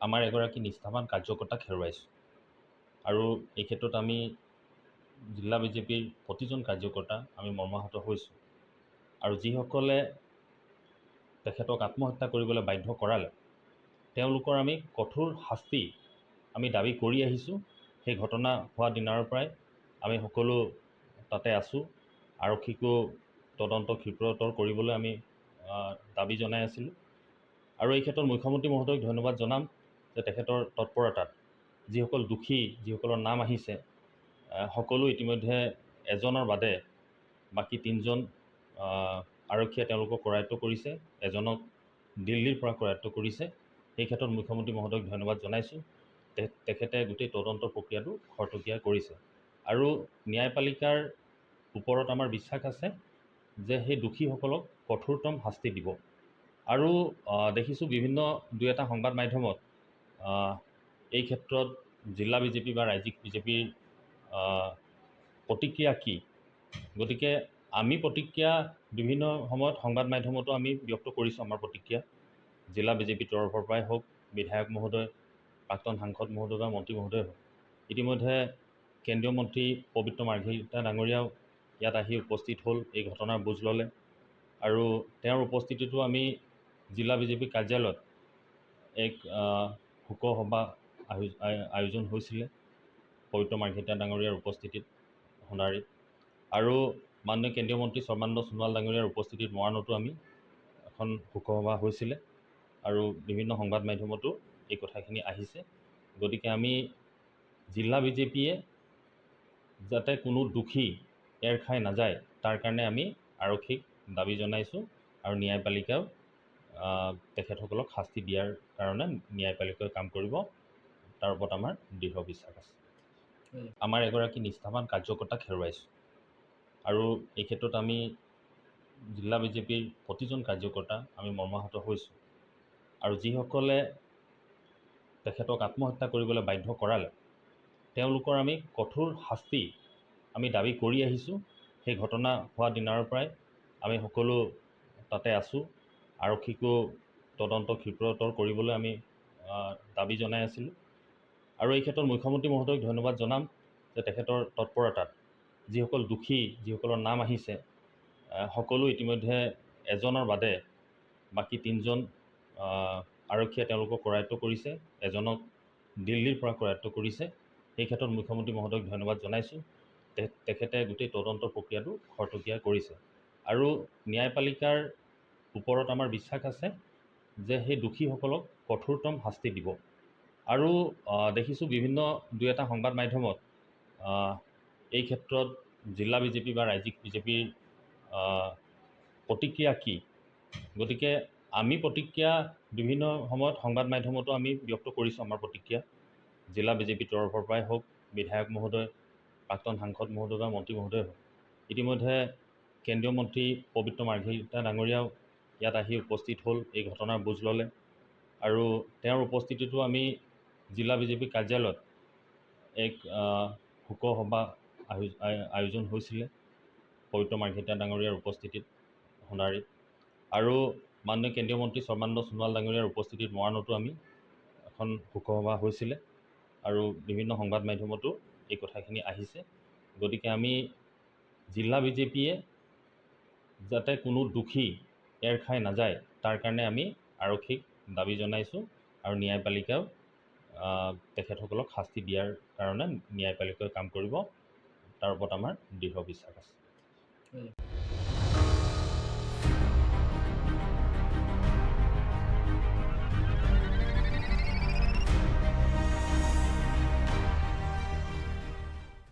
আমাৰ এগৰাকী নিষ্ঠাৱান কাৰ্যকৰ্তাক হেৰুৱাইছোঁ আৰু এই ক্ষেত্ৰত আমি জিলা বিজেপিৰ প্ৰতিজন কাৰ্যকৰ্তা আমি মৰ্মাহত হৈছোঁ আৰু যিসকলে তেখেতক আত্মহত্যা কৰিবলৈ বাধ্য কৰালে তেওঁলোকৰ আমি কঠোৰ শাস্তি আমি দাবী কৰি আহিছোঁ। সেই ঘটনা হোৱা দিনাৰ পৰাই আমি সকলো তাতে আছোঁ। আৰক্ষীকো তদন্ত ক্ষীপ্ৰতৰ কৰিবলৈ আমি দাবী জনাই আছিলোঁ আৰু এই ক্ষেত্ৰত মুখ্যমন্ত্ৰী মহোদয়ক ধন্যবাদ জনাম যে তেখেতৰ তৎপৰতাত যিসকল দোষী যিসকলৰ নাম আহিছে সকলো ইতিমধ্যে এজনৰ বাদে বাকী 3জন আৰক্ষীয়ে তেওঁলোকক কৰায়ত্ব কৰিছে, এজনক দিল্লীৰ পৰা কৰায়ত্ব কৰিছে। সেই ক্ষেত্ৰত মুখ্যমন্ত্ৰী মহোদয়ক ধন্যবাদ জনাইছোঁ। তেখেতে গোটেই তদন্তৰ প্ৰক্ৰিয়াটো খৰতকীয়া কৰিছে আৰু ন্যায়পালিকাৰ ওপৰত আমাৰ বিশ্বাস আছে যে সেই দোষীসকলক কঠোৰতম শাস্তি দিব। আৰু দেখিছোঁ বিভিন্ন দুই এটা সংবাদ মাধ্যমত এই ক্ষেত্ৰত জিলা বিজেপি বা ৰাজ্যিক বিজেপিৰ প্ৰতিক্ৰিয়া কি, গতিকে আমি প্ৰতিক্ৰিয়া বিভিন্ন সময়ত সংবাদ মাধ্যমতো আমি ব্যক্ত কৰিছোঁ আমাৰ প্ৰতিক্ৰিয়া। জিলা বিজেপিৰ তৰফৰ পৰাই হওক, বিধায়ক মহোদয়, প্ৰাক্তন সাংসদ মহোদয় বা মন্ত্ৰী মহোদয় হওক, ইতিমধ্যে কেন্দ্ৰীয় মন্ত্ৰী পবিত্ৰ মাৰ্ঘেৰিটা ডাঙৰীয়াও ইয়াত আহি উপস্থিত হ'ল, এই ঘটনাৰ বুজ ল'লে আৰু তেওঁৰ উপস্থিতিটো আমি জিলা বিজেপি কাৰ্যালয়ত এক শোকসভা আয়োজন হৈছিলে পবিত্ৰ মাৰ্ঘেৰিটা ডাঙৰীয়াৰ উপস্থিতিত সোণাৰীত আৰু মাননীয় কেন্দ্ৰীয় মন্ত্ৰী সৰ্বানন্দ সোণোৱাল ডাঙৰীয়াৰ উপস্থিতিত মৰাণতো আমি এখন শোকসভা হৈছিলে আৰু বিভিন্ন সংবাদ মাধ্যমতো এই কথাখিনি আহিছে। গতিকে আমি জিলা বিজেপিয়ে যাতে কোনো দোষী এৰ খাই নাযায় তাৰ কাৰণে আমি আৰক্ষীক দাবী জনাইছোঁ আৰু ন্যায়পালিকাও তেখেতসকলক শাস্তি দিয়াৰ কাৰণে ন্যায়পালিকাই কাম কৰিব, তাৰ ওপৰত আমাৰ দৃঢ় বিশ্বাস আছে। আমাৰ এগৰাকী নিষ্ঠাৱান কাৰ্যকৰ্তাক হেৰুৱাইছোঁ আৰু এই ক্ষেত্ৰত আমি জিলা বিজেপিৰ প্ৰতিজন কাৰ্যকৰ্তা আমি মৰ্মাহত হৈছোঁ আৰু যিসকলে তেখেতক আত্মহত্যা কৰিবলৈ বাধ্য কৰালে তেওঁলোকৰ আমি কঠোৰ শাস্তি আমি দাবী কৰি আহিছোঁ। সেই ঘটনা হোৱা দিনাৰ পৰাই আমি সকলো তাতে আছোঁ। আৰক্ষীকো তদন্ত ক্ষীপ্ৰতৰ কৰিবলৈ আমি দাবী জনাই আছিলোঁ আৰু এই ক্ষেত্ৰত মুখ্যমন্ত্ৰী মহোদয়ক ধন্যবাদ জনাম যে তেখেতৰ তৎপৰতাত যিসকল দোষী যিসকলৰ নাম আহিছে সকলো ইতিমধ্যে এজনৰ বাদে বাকী 3জন আৰক্ষীয়ে তেওঁলোকক কৰায়ত্ব কৰিছে, এজনক দিল্লীৰ পৰা কৰায়ত্ব কৰিছে। সেই ক্ষেত্ৰত মুখ্যমন্ত্ৰী মহোদয়ক ধন্যবাদ জনাইছোঁ। তেখেতে গোটেই তদন্তৰ প্ৰক্ৰিয়াটো খৰতকীয়া কৰিছে আৰু ন্যায়পালিকাৰ ওপৰত আমাৰ বিশ্বাস আছে যে সেই দোষীসকলক কঠোৰতম শাস্তি দিব। আৰু দেখিছোঁ বিভিন্ন দুই এটা সংবাদ মাধ্যমত এই ক্ষেত্ৰত জিলা বিজেপি বা ৰাজ্যিক বিজেপিৰ প্ৰতিক্ৰিয়া কি, গতিকে আমি প্ৰতিক্ৰিয়া বিভিন্ন সময়ত সংবাদ মাধ্যমতো আমি ব্যক্ত কৰিছোঁ আমাৰ প্ৰতিক্ৰিয়া। জিলা বিজেপিৰ তৰফৰ পৰাই হওক, বিধায়ক মহোদয়, প্ৰাক্তন সাংসদ মহোদয় বা মন্ত্ৰী মহোদয় হওক, ইতিমধ্যে কেন্দ্ৰীয় মন্ত্ৰী পবিত্ৰ মাৰ্ঘেৰিটা ডাঙৰীয়াও ইয়াত আহি উপস্থিত হ'ল, এই ঘটনাৰ বুজ ল'লে আৰু তেওঁৰ উপস্থিতিটো আমি জিলা বিজেপি কাৰ্যালয়ত এক শোকসভা আয়োজন হৈছিলে পবিত্ৰ মাৰ্ঘেৰিটা ডাঙৰীয়াৰ উপস্থিতিত সোণাৰীত আৰু মাননীয় কেন্দ্ৰীয় মন্ত্ৰী সৰ্বানন্দ সোণোৱাল ডাঙৰীয়াৰ উপস্থিতিত মৰাণতো আমি এখন শোকসভা হৈছিলে আৰু বিভিন্ন সংবাদ মাধ্যমতো এই কথাখিনি আহিছে। গতিকে আমি জিলা বিজেপিয়ে যাতে কোনো দোষী এৰ খাই নাযায় তাৰ কাৰণে আমি আৰক্ষীক দাবী জনাইছোঁ আৰু ন্যায়পালিকাও তেখেতসকলক শাস্তি দিয়াৰ কাৰণে ন্যায়পালিকাই কাম কৰিব, তাৰ ওপৰত আমাৰ দৃঢ় বিশ্বাস আছে।